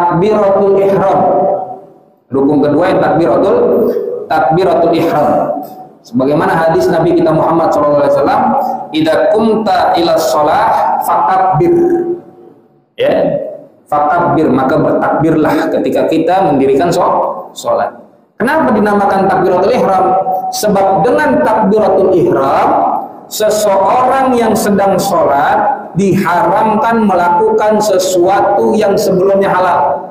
takbiratul ihram. Rukun kedua yang takbiratul ihram. Sebagaimana hadis Nabi kita Muhammad SAW, idza kumta ila shalah fakabbir. Ya, fakabbir, maka bertakbirlah ketika kita mendirikan sholat. Kenapa dinamakan takbiratul ihram? Sebab dengan takbiratul ihram, seseorang yang sedang sholat diharamkan melakukan sesuatu yang sebelumnya halal.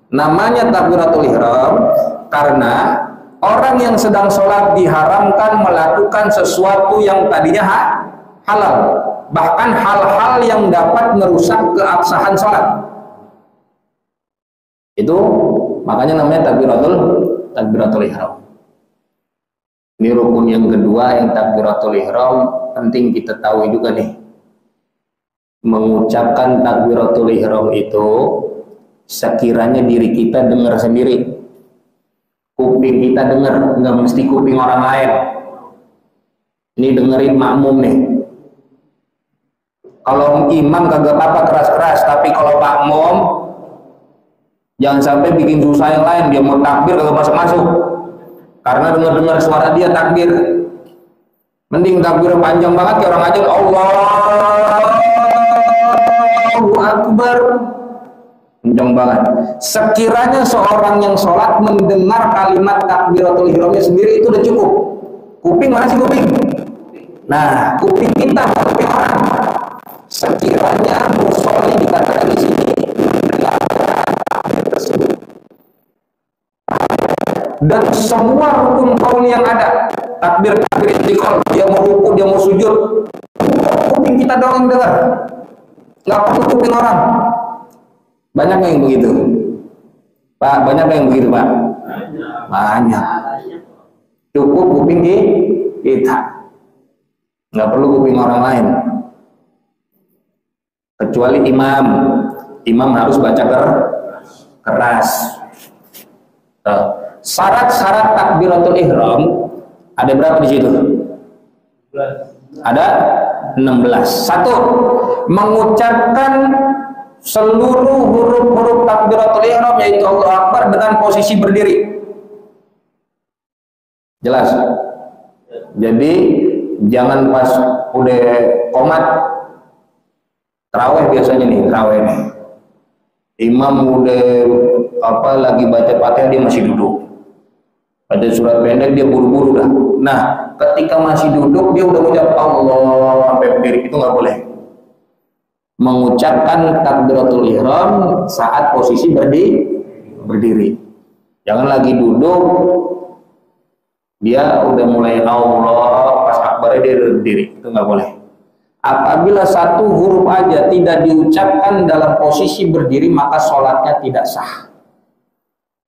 Namanya takbiratul ihram karena orang yang sedang sholat diharamkan melakukan sesuatu yang tadinya halal, bahkan hal-hal yang dapat merusak keabsahan sholat. Itu makanya namanya takbiratul ihram. Ini rukun yang kedua yang takbiratul ihram. Penting kita tahu juga nih, mengucapkan takbiratul ihram itu sekiranya diri kita dengar sendiri, kuping kita dengar, nggak mesti kuping orang lain. Ini dengerin makmum nih. Kalau imam kagak apa-apa keras-keras, tapi kalau makmum jangan sampai bikin susah yang lain. Dia mau takbir kagak masuk-masuk karena dengar-dengar suara dia takbir. Mending takbir panjang banget kayak orang aja, Allahu Akbar, kencang banget. Sekiranya seorang yang sholat mendengar kalimat takbiratul ihramnya sendiri itu udah cukup. Kuping mana sih kuping? Nah, kuping kita kuping orang. Sekiranya musolli dikatakan di sini dan semua rukun qauli yang ada, takbir istiqol, dia mau rukun, dia mau sujud, kuping kita doang yang dengar, nggak perlu kuping orang. Banyak yang begitu, Pak? Banyak yang begitu, Pak? Banyak. Cukup kuping kita, nggak perlu kuping orang lain. Kecuali imam harus baca keras. Syarat-syarat takbiratul ihram ada berapa di situ? Ada 16. Satu, mengucapkan seluruh huruf-huruf takbiratul ihram yaitu Allahu Akbar dengan posisi berdiri. Jelas? Jadi jangan pas udah qomat, tarawih biasanya nih, tarawih nih, imam udah lagi baca Fatihah dia masih duduk, baca surat pendek dia buru-buru dah. Nah, ketika masih duduk dia udah mengucap Allah sampai berdiri, itu nggak boleh. Mengucapkan takbiratul ihram saat posisi berdiri. Jangan lagi duduk dia udah mulai Allah pas akbarnya dia berdiri, itu nggak boleh. Apabila satu huruf aja tidak diucapkan dalam posisi berdiri, maka sholatnya tidak sah.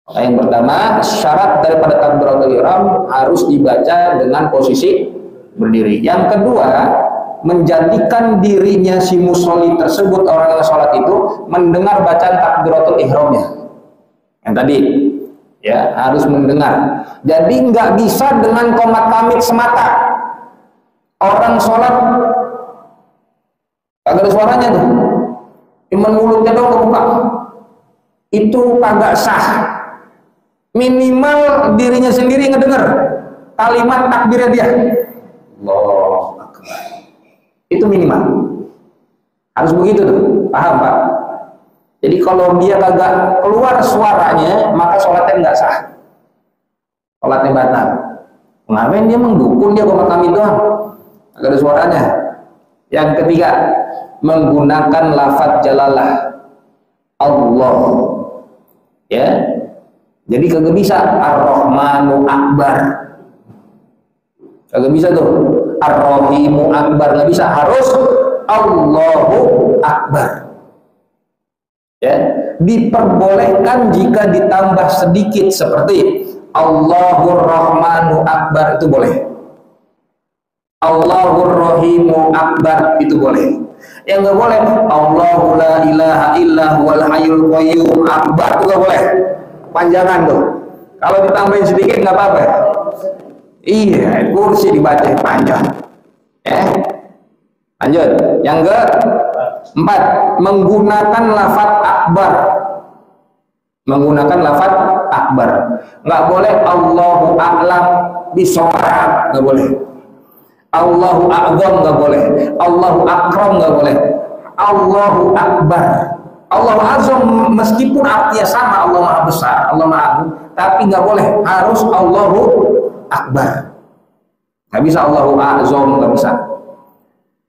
Maka yang pertama, syarat daripada takbiratul ihram harus dibaca dengan posisi berdiri. Yang kedua, menjadikan dirinya si musolli tersebut, orang yang sholat itu, mendengar bacaan takbiratul ihramnya. Yang tadi, ya harus mendengar. Jadi nggak bisa dengan qomat kamit semata. Orang sholat kagak ada suaranya tuh, cuman mulutnya doang kebuka, itu kagak sah. Minimal dirinya sendiri ngedenger kalimat takbirnya dia, Allahu Akbar, itu minimal. Harus begitu tuh, paham Pak? Jadi kalau dia kagak keluar suaranya, maka sholatnya nggak sah, sholatnya batal. Ngapain dia mendukung, dia qomat kamit doang, kagak ada suaranya. Yang ketiga, menggunakan lafaz jalalah Allah, ya. Jadi kagak bisa Ar-Rahmanu Akbar, kagak bisa tuh Ar-Rahimu Akbar, nggak bisa, harus Allahu Akbar, ya. Diperbolehkan jika ditambah sedikit seperti Allahur Rahmanu Akbar, itu boleh. Allahur Rahimu Akbar, itu boleh. Yang nggak boleh Allahu la ilaha illa huwal hayyul qayyum Akbar, itu nggak boleh, panjangan tuh. Kalau ditambahin sedikit nggak apa-apa. Iya, kursi dibaca panjang. Lanjut. Yang 4. Menggunakan lafaz akbar. Menggunakan lafaz akbar. Nggak boleh Allahu a'lam bishawab, nggak boleh. Allahu a'zam, nggak boleh. Allahu akram, nggak boleh. Allahu akbar. Allahu azam meskipun artinya sama, Allah maha besar, Allah maha agung, tapi nggak boleh, harus Allahu akbar. Nggak bisa Allahu azam, nggak bisa.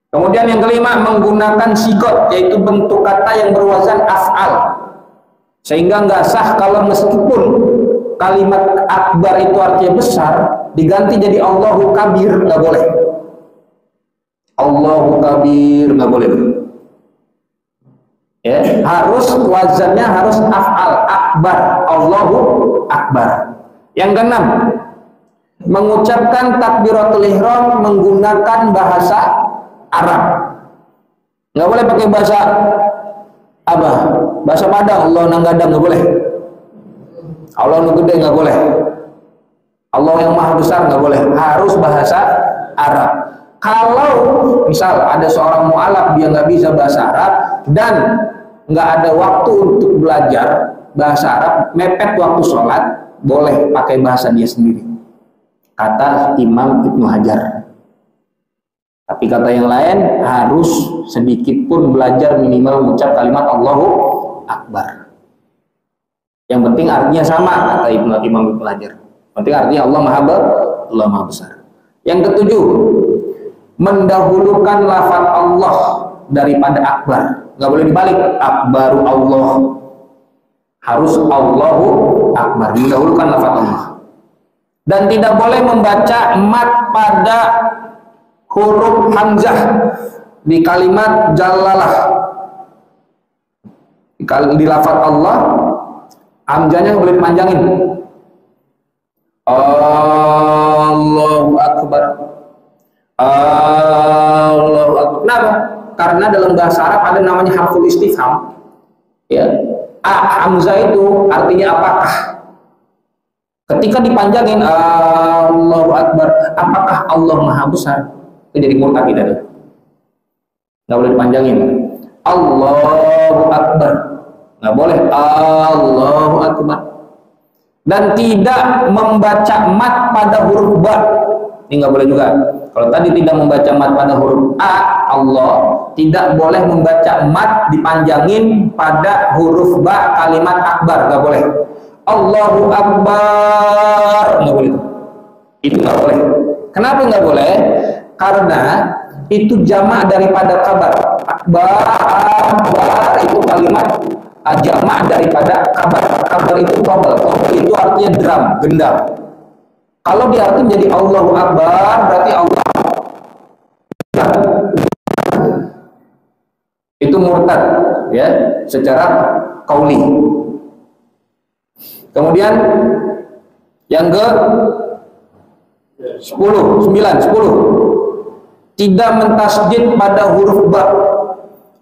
Kemudian yang kelima, menggunakan sigot, yaitu bentuk kata yang berwazan af'al, sehingga nggak sah kalau meskipun kalimat akbar itu artinya besar diganti jadi Allahu kabir, nggak boleh. Allahu kabir, nggak boleh. Ya, harus wazannya harus af'al, akbar, Allahu akbar. Yang keenam, mengucapkan takbiratul ihram menggunakan bahasa Arab. Nggak boleh pakai bahasa apa? Bahasa Padang, Allah nanggadang, nggak boleh. Allah nu gede, nggak boleh. Allah yang maha besar, nggak boleh. Harus bahasa Arab. Kalau misal ada seorang mu'alaf, dia nggak bisa bahasa Arab dan nggak ada waktu untuk belajar bahasa Arab, mepet waktu sholat, boleh pakai bahasa dia sendiri, kata Imam Ibnu Hajar. Tapi kata yang lain, harus sedikit pun belajar minimal mengucap kalimat Allahu Akbar. Yang penting artinya sama, kata Imam Ibnu Hajar. Penting artinya Allah maha besar. Yang ketujuh, mendahulukan lafaz Allah daripada akbar. Nggak boleh dibalik, akbaru Allah. Harus Allahu akbar, mendahulukan lafaz Allah. Dan tidak boleh membaca mat pada huruf hamzah di kalimat jalalah. Di lafaz Allah, hamzahnya nggak boleh dipanjangin. Allahu akbar. Allahu akbar. Kenapa? Karena dalam bahasa Arab ada namanya harful istifham. Ya. Hamzah itu artinya apakah? Ketika dipanjangin Allahu akbar, apakah Allah maha besar? Itu jadi murtad tidak? Nggak boleh dipanjangin. Allahu akbar. Nggak boleh Allahu akbar. Dan tidak membaca mat pada huruf ba. Ini nggak boleh juga. Kalau tadi tidak membaca mat pada huruf A, Allah, tidak boleh membaca mat dipanjangin pada huruf ba kalimat akbar, nggak boleh. Allahu akbar, nggak boleh. Itu nggak boleh. Kenapa nggak boleh? Karena itu jamak daripada kabar. Akbar itu kalimat jamak daripada kabar. Kabar itu tobel. Tobel itu artinya drum, gendang. Kalau diartikan jadi Allahu Akbar, berarti Allah itu murtad, ya, secara qauli. Kemudian yang ke 10 tidak mentasydid pada huruf ba.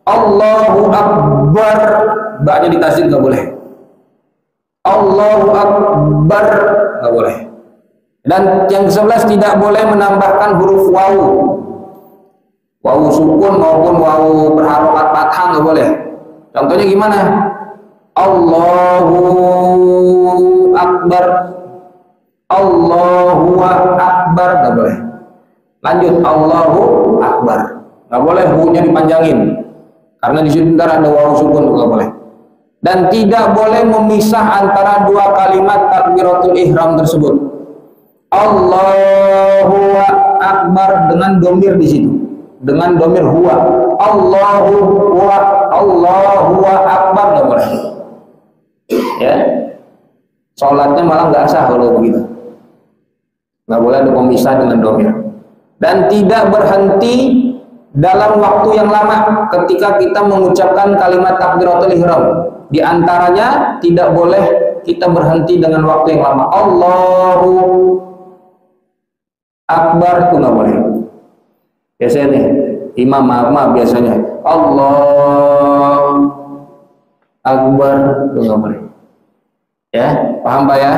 Allahu Akbar, ba-nya ditasydid nggak boleh. Allahu Akbar nggak boleh. Dan yang ke-11 tidak boleh menambahkan huruf wawu. Wawu sukun maupun wawu berharokat fathah nggak boleh. Contohnya gimana? Allahu Akbar. Allahu Akbar nggak boleh. Lanjut, Allahu Akbar. Nggak boleh hu-nya dipanjangin. Karena di situ ntar ada wawu sukun, nggak boleh. Dan tidak boleh memisah antara dua kalimat takbiratul ihram tersebut. Allahu Akbar dengan domir di situ, dengan domir huwa. Allahu Akbar nggak boleh. Ya, sholatnya malah nggak sah kalau begitu. Nggak boleh ada pemisah dengan domir. Dan tidak berhenti dalam waktu yang lama ketika kita mengucapkan kalimat takbiratul ihram. Di antaranya tidak boleh kita berhenti dengan waktu yang lama. Allahu Akbar itu nggak boleh. Biasanya nih imam mama biasanya Allah Akbar itu nggak boleh. Ya, paham Pak ya?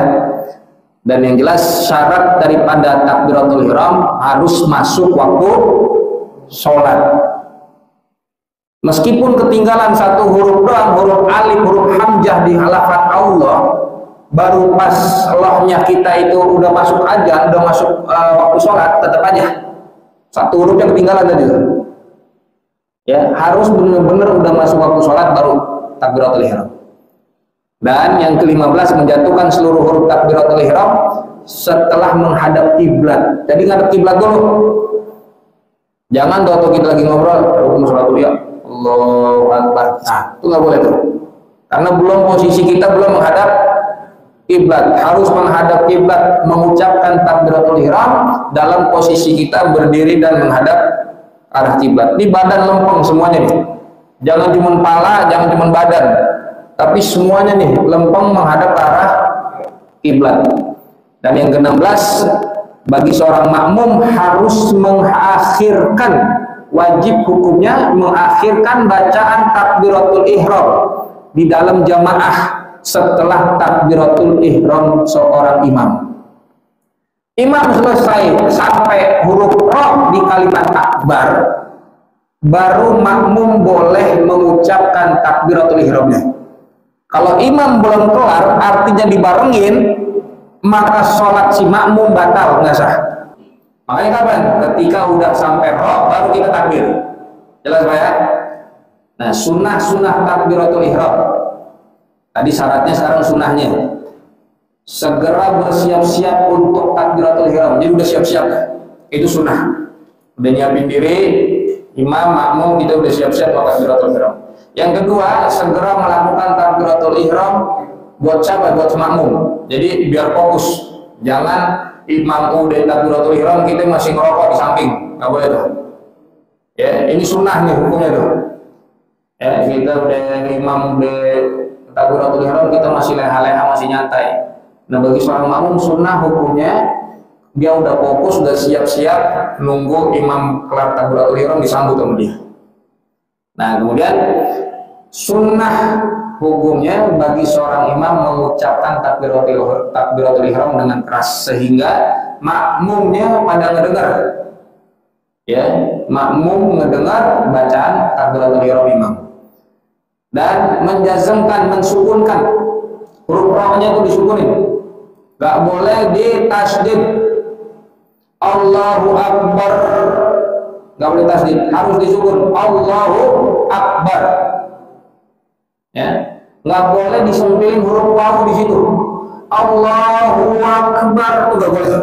Dan yang jelas syarat daripada takbiratul ihram harus masuk waktu sholat. Meskipun ketinggalan satu huruf doang, huruf alif, huruf hamzah di lafaz Allah, baru pas lohnya kita itu udah masuk aja, udah masuk waktu sholat, tetap aja satu huruf yang ketinggalan tadi. Ya, harus benar-benar udah masuk waktu sholat baru takbiratul ihram. Dan yang ke-15, menjatuhkan seluruh huruf takbiratul ihram setelah menghadap kiblat. Jadi ngadep kiblat dulu. Jangan waktu kita lagi ngobrol, sholat dulu ya, Allahu Akbar. Nah, itu nggak boleh tuh. Karena belum posisi kita belum menghadap kiblat. Harus menghadap kiblat, mengucapkan takbiratul ihram dalam posisi kita berdiri dan menghadap arah kiblat. Ini badan lempeng semuanya nih. Jangan cuma pala, jangan cuma badan. Tapi semuanya nih lempeng menghadap arah kiblat. Dan yang ke-16, bagi seorang makmum harus mengakhirkan, wajib hukumnya mengakhirkan bacaan takbiratul ihram di dalam jamaah setelah takbiratul ihram seorang imam. Imam selesai sampai huruf ro di kalimat akbar, baru makmum boleh mengucapkan takbiratul ihramnya. Kalau imam belum kelar, artinya dibarengin, maka sholat si makmum batal, nggak sah. Makanya kapan? Ketika udah sampai roh baru kita takbir. Jelas Pak ya? Nah, sunnah takbiratul ihram. Tadi syaratnya, sekarang sunnahnya. Segera bersiap-siap untuk takbiratul ihram. Jadi udah siap-siap. Itu sunnah. Udah nyiapin diri, imam, makmum, kita udah siap-siap untuk takbiratul ihram. Yang kedua, segera melakukan takbiratul ihram buat siapa? Buat makmum. Jadi biar fokus. Jangan imam udah takbiratul ihram kita masih ngerokok di samping, nggak boleh tuh. Ya, ini sunnah nih hukumnya tuh. Ya, kita udah imam udah takbiratul ihram kita masih leha-leha, masih nyantai. Nah, bagi seorang makmum sunnah hukumnya dia udah fokus, udah siap-siap nunggu imam kelar takbiratul ihram disambut sama dia. Nah, kemudian sunnah hukumnya bagi seorang imam mengucapkan takbiratul ihram dengan keras sehingga makmumnya pada ngedengar. Ya, makmum ngedengar bacaan takbiratul ihram imam. Dan menjazmkan, mensukunkan huruf ra-nya itu disukunin. Gak boleh ditasdid. Allahu Akbar. Gak boleh tasdid, harus disukun. Allahu Akbar. Ya, nggak boleh disempilin huruf waw di situ. Allahu Akbar itu nggak boleh.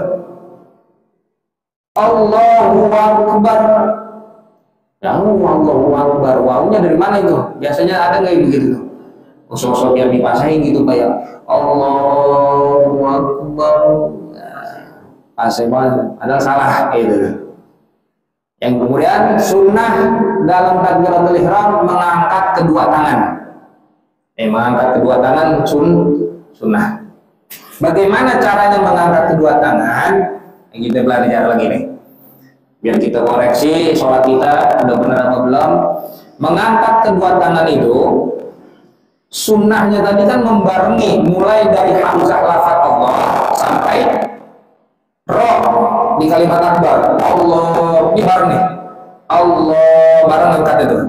Allahu Akbar. Allahu Akbar. Wawnya dari mana itu? Biasanya ada nggak yang begitu? Sosok yang dipasahin gitu kayak Allahu Akbar. Paseman, ada salah gitu. Yang kemudian sunnah dalam takbiratul ihram mengangkat kedua tangan. Mengangkat kedua tangan sunnah. Bagaimana caranya mengangkat kedua tangan? Kita belajar lagi nih. Biar kita koreksi sholat kita udah benar apa belum. Mengangkat kedua tangan itu sunnahnya tadi kan membarengi mulai dari hamzah lafaz Allah sampai roh di kalimat akbar. Allah ini bareng nih. Allah bareng angkat itu.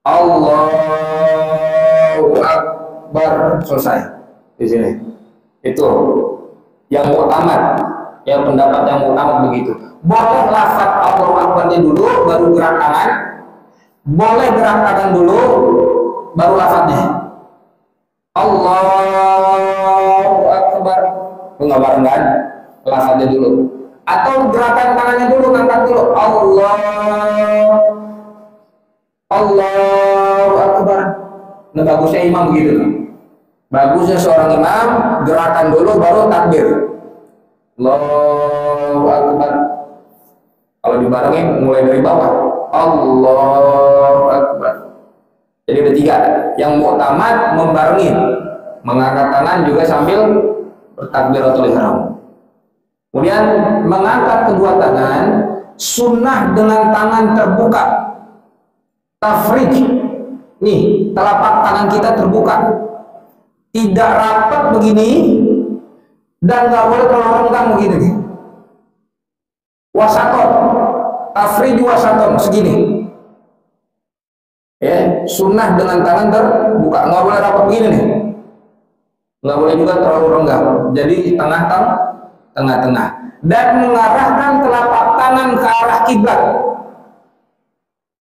Allah Akbar, selesai di sini. Itu yang muktamad, yang pendapat yang muktamad begitu. Boleh lafaz Allahu Akbarnya dulu, baru gerak tangan. Boleh gerak tangan dulu, baru lafaznya. Allahu Akbar. Itu nggak bareng kan? Lafaznya dulu. Atau gerakan tangannya dulu, ngangkat dulu. Allahu Akbar. Nah, bagusnya imam begitu. Bagusnya seorang imam gerakan dulu baru takbir. Allahu Akbar. Kalau dibarengin mulai dari bawah. Allahu Akbar. Jadi ada tiga. Yang muktamad membarengin, mengangkat tangan juga sambil bertakbiratul ihram. Kemudian mengangkat kedua tangan sunnah dengan tangan terbuka. Tafrij. Nih, telapak tangan kita terbuka. Tidak rapat begini dan nggak boleh kalau renggang begini. Wasaton, tafrij wasaton segini. Ya, sunnah dengan tangan terbuka, nggak boleh rapat begini nih, nggak boleh juga terlalu renggang. Jadi tengah-tengah dan mengarahkan telapak tangan ke arah kiblat.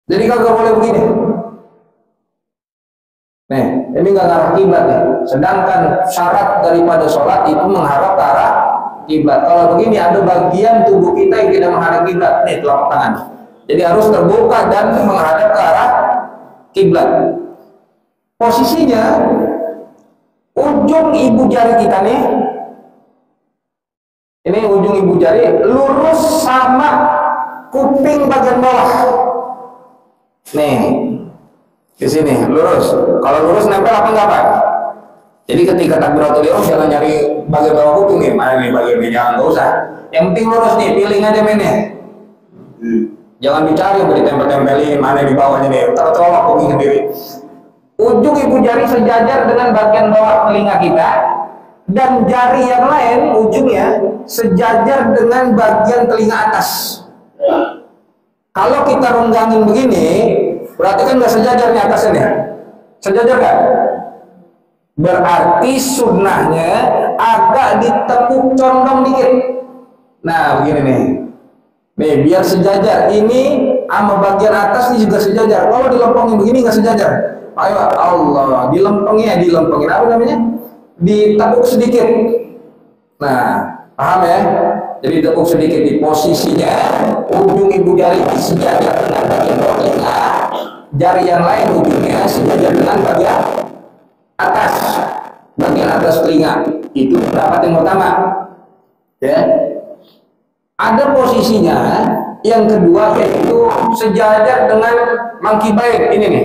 Jadi kagak boleh begini. Nih, ini nggak arah kiblat nih. Sedangkan syarat daripada sholat itu menghadap ke arah kiblat. Kalau begini ada bagian tubuh kita yang tidak menghadap kiblat. Nih telapak tangan. Jadi harus terbuka dan menghadap ke arah kiblat. Posisinya ujung ibu jari kita nih. Ini ujung ibu jari lurus sama kuping bagian bawah. Nih, di sini lurus. Kalau lurus nempel apa enggak Pak? Jadi ketika takbiratul ihram jangan nyari bagian bawah kuping nih, mana nih bagian ini, jangan, nggak usah. Yang penting lurus nih, pilih aja mainnya. Jangan dicari yang ditempel-tempelin mana di bawahnya nih, tercolok kuping sendiri. Ujung ibu jari sejajar dengan bagian bawah telinga kita, dan jari yang lain ujungnya sejajar dengan bagian telinga atas. Kalau kita renggangin begini, berarti kan nggak sejajar nih atasnya nih. Sejajar kan? Berarti sunnahnya agak ditekuk condong dikit. Nah begini nih. Nih biar sejajar. Ini sama bagian atas ini juga sejajar. Kalau dilempengin begini nggak sejajar. Ayo Allah, dilempengin apa namanya? Ditekuk sedikit. Nah, paham ya? Jadi tekuk sedikit di posisinya, ujung ibu jari sejajar dengan bagian bawah telinga, jari yang lain ujungnya sejajar dengan bagian atas telinga. Itu pendapat yang pertama. Ya. Ada posisinya yang kedua yaitu sejajar dengan mangkibain. Ini nih.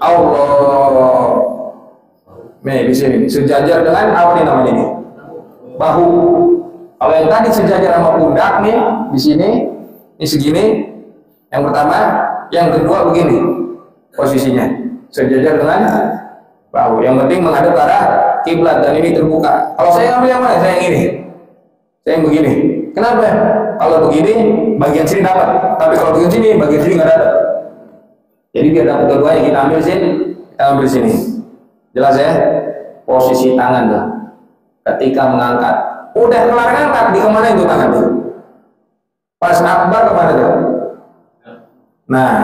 Allah. Nih di sini sejajar dengan apa nih namanya nih? Bahu. Kalau yang tadi sejajar sama pundak nih di sini, ini segini. Yang pertama, yang kedua begini posisinya sejajar dengan bahu. Yang penting menghadap ke arah kiblat dan ini terbuka. Kalau saya ngambil yang mana? Saya yang ini. Saya yang begini. Kenapa? Kalau begini bagian sini dapat, tapi kalau bagian sini nggak dapat. Jadi biar dapat keduanya kita ambil sini, kita ambil sini. Jelas ya? Posisi tangan tuh. Ketika mengangkat, udah kelar ngangkat, di kemana itu tangan tuh? Pas akbar kemana tuh? Nah,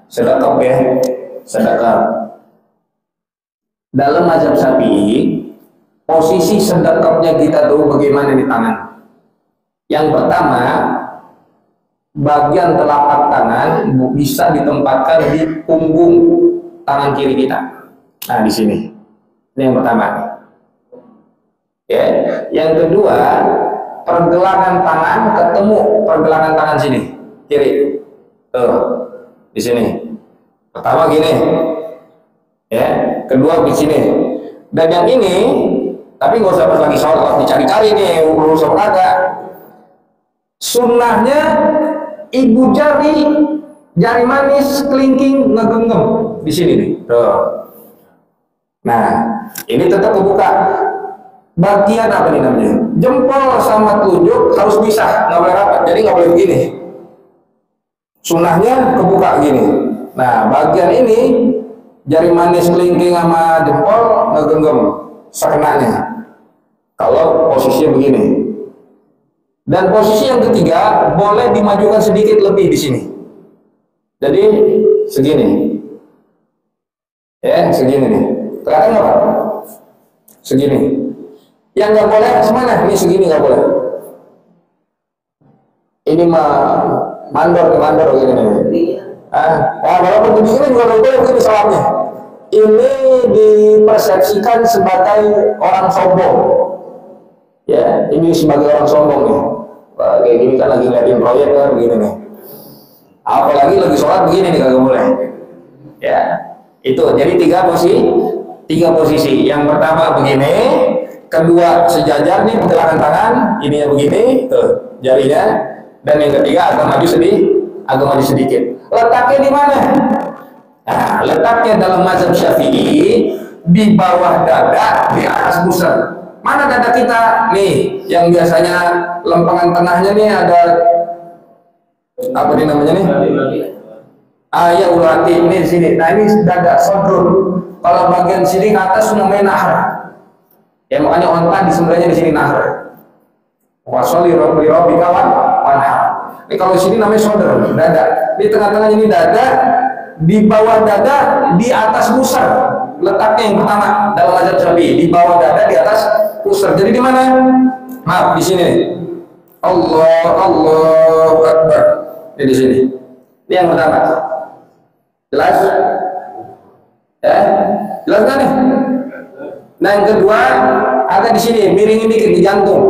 sedekap ya, sedekap. Dalam mazhab Syafi'i, posisi sedekapnya kita tuh bagaimana di tangan? Yang pertama, bagian telapak tangan bisa ditempatkan di punggung tangan kiri kita. Nah, di sini. Ini yang pertama. Ya, yang kedua, pergelangan tangan ketemu pergelangan tangan sini, kiri. Tuh, di sini. Pertama gini. Ya, kedua di sini. Dan yang ini, tapi nggak usah pas lagi sholat dicari-cari nih, urus apa kagak. Sunnahnya ibu jari manis kelingking ngegenggam di sini nih. Tuh. Nah, ini tetap kebuka. Bagian apa nih namanya? Jempol sama telunjuk harus pisah, nggak boleh rapat. Jadi nggak boleh begini. Sunnahnya kebuka gini. Nah, bagian ini jari manis kelingking sama jempol ngegenggam sekenanya. Kalau posisinya begini. Dan posisi yang ketiga boleh dimajukan sedikit lebih di sini. Jadi segini. Ya, segini nih. Kelihatan nggak Pak? Segini. Yang nggak boleh semana? Ini segini nggak boleh. Ini mah mandor gini nih. Nah, walaupun begini juga nggak boleh begini sholatnya. Ini dipersepsikan sebagai orang sombong. Ya, ini sebagai orang sombong nih. Wah, kayak gini kan lagi ngeliatin proyek kan begini nih. Apalagi lagi sholat begini nih kagak boleh. Ya, itu jadi tiga posisi. Yang pertama begini, kedua sejajar nih pergelangan tangan, ininya begini, tuh jarinya, dan yang ketiga agak maju sedikit. Letaknya di mana? Nah, letaknya dalam mazhab Syafi'i di bawah dada, di atas pusat. Mana dada kita nih yang biasanya lempengan tengahnya nih ada apa nih namanya nih? Ya ulati ini di sini. Nah ini dada sodrun. Kalau bagian sini ke atas namanya nahar. Ya makanya onta disembelihnya di sini nahar. Wasoli robi kawan wanhar. Ini kalau sini namanya sodr, dada. Di tengah-tengahnya ini dada, di bawah dada, di atas pusar. Letaknya yang pertama dalam mazhab Syafi'i, di bawah dada, di atas pusar. Jadi di mana? Maaf, di sini. Allahu Akbar. Ini di sini. Ini yang pertama. Jelas? Ya, jelas kan nih? Nah yang kedua agak di sini, miringin dikit di jantung.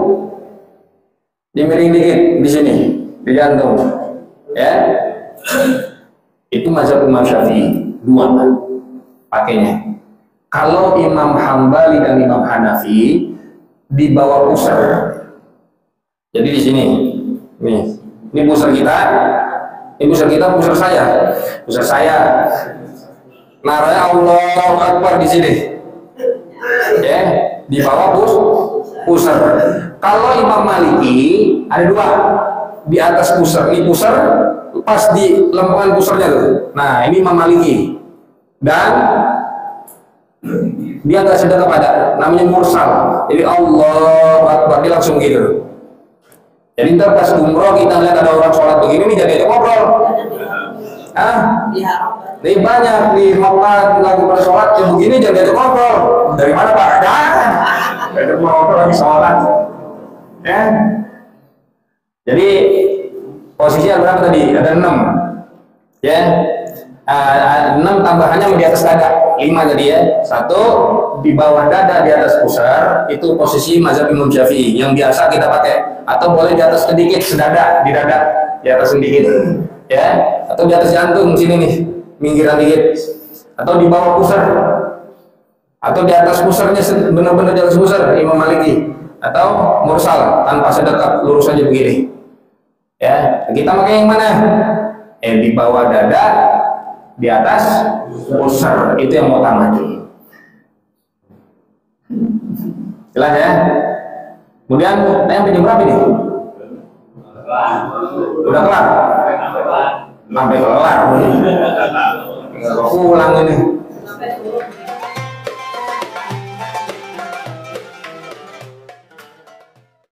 Dimiring dikit di sini, di jantung. Ya. Itu mazhab Imam Syafi'i, dua pakainya. Kalau Imam Hambali dan Imam Hanafi di bawah pusar. Jadi di sini, ini pusar kita, pusar saya, Naranya Allahu Akbar di sini, ya, di bawah pusar. Kalau Imam Maliki ada dua, di atas pusar, ini pusar, pas di lempengan pusarnya tuh. Nah ini Imam Maliki, dan dia nggak sedang kepada, namanya mursal. Jadi Allahu Akbar, dia langsung gitu. Jadi ntar pas umroh kita lihat ada orang sholat begini nih, jadi ngobrol. Nih banyak di Mekah lagi pada sholat yang begini, jadi ngobrol. Dari mana Pak? Jangan. Ada ngobrol lagi sholat. Ya. Jadi posisinya berapa tadi? Ada 6. Ya. 6 tambahannya di atas dada, 5 tadi ya. 1 di bawah dada, di atas pusar. Itu posisi mazhab Imam Syafi'i yang biasa kita pakai. Atau boleh di atas sedikit, sedada, di dada, di atas sedikit, ya. Atau di atas jantung sini nih, minggiran dikit. Atau di bawah pusar. Atau di atas pusarnya, benar-benar di atas pusar, Imam Maliki. Atau mursal, tanpa sedekat, lurus aja begini. Ya, kita pakai yang mana? Di bawah dada, di atas pusar, itu yang utama. Jelas ya? Kemudian yang jam berapa ini? Udah kelar? Sampai kelar. Nggak pulang ini.